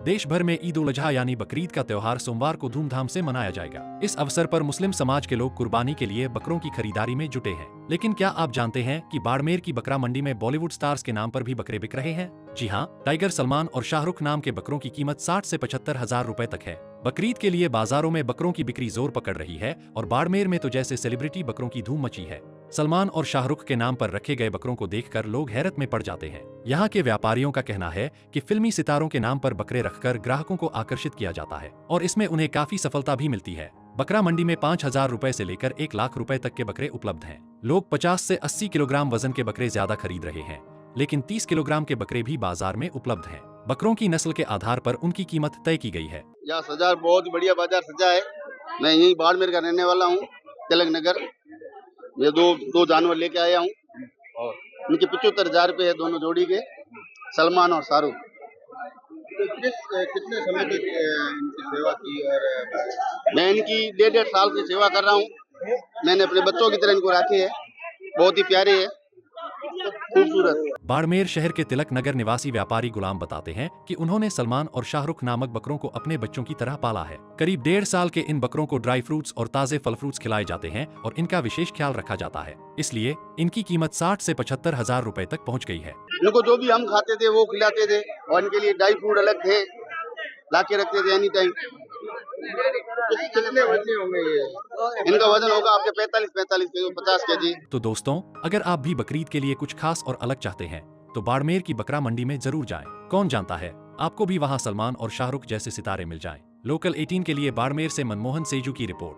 देश भर में ईद उल अजहा यानी बकरीद का त्योहार सोमवार को धूमधाम से मनाया जाएगा। इस अवसर पर मुस्लिम समाज के लोग कुर्बानी के लिए बकरों की खरीदारी में जुटे हैं। लेकिन क्या आप जानते हैं कि बाड़मेर की बकरा मंडी में बॉलीवुड स्टार्स के नाम पर भी बकरे बिक रहे हैं? जी हाँ, टाइगर सलमान और शाहरुख नाम के बकरों की कीमत 60 से 75 हजार रुपए तक है। बकरीद के लिए बाजारों में बकरों की बिक्री जोर पकड़ रही है और बाड़मेर में तो जैसे सेलिब्रिटी बकरों की धूम मची है। सलमान और शाहरुख के नाम पर रखे गए बकरों को देखकर लोग हैरत में पड़ जाते हैं। यहाँ के व्यापारियों का कहना है कि फिल्मी सितारों के नाम पर बकरे रखकर ग्राहकों को आकर्षित किया जाता है और इसमें उन्हें काफी सफलता भी मिलती है। बकरा मंडी में 5,000 रुपए से लेकर 1 लाख रुपए तक के बकरे उपलब्ध हैं। लोग 50 से 80 किलोग्राम वजन के बकरे ज्यादा खरीद रहे हैं, लेकिन 30 किलोग्राम के बकरे भी बाजार में उपलब्ध हैं। बकरों की नस्ल के आधार पर उनकी कीमत तय की गई है। यहाँ बाजार बहुत बढ़िया बाजार सजा है। मैं यही बाड़मेर का रहने वाला हूँ, तिलक नगर। ये दो जानवर लेके आया हूँ और इनके 75,000 रुपए है, दोनों जोड़ी के, सलमान और शाहरुख। कितने समय तक इनकी सेवा की? और मैं इनकी 1.5 साल से सेवा कर रहा हूँ। मैंने अपने बच्चों की तरह इनको रखे है। बहुत ही प्यारे है, खूबसूरत। बाड़मेर शहर के तिलक नगर निवासी व्यापारी गुलाम बताते हैं कि उन्होंने सलमान और शाहरुख नामक बकरों को अपने बच्चों की तरह पाला है। करीब 1.5 साल के इन बकरों को ड्राई फ्रूट्स और ताजे फल फ्रूट्स खिलाए जाते हैं और इनका विशेष ख्याल रखा जाता है। इसलिए इनकी कीमत 60 से 75 हजार रुपए तक पहुँच गई है। इनको जो भी हम खाते थे वो खिलाते थे और इनके लिए ड्राई फ्रूट अलग थे, लाके रखते थे एनी टाइम। कितने वजन होंगे ये? इनका वजन होगा आपके 45 किलो, 50 केजी। तो दोस्तों, अगर आप भी बकरीद के लिए कुछ खास और अलग चाहते हैं तो बाड़मेर की बकरा मंडी में जरूर जाएं। कौन जानता है, आपको भी वहां सलमान और शाहरुख जैसे सितारे मिल जाएं। लोकल 18 के लिए बाड़मेर से मनमोहन सेजू की रिपोर्ट।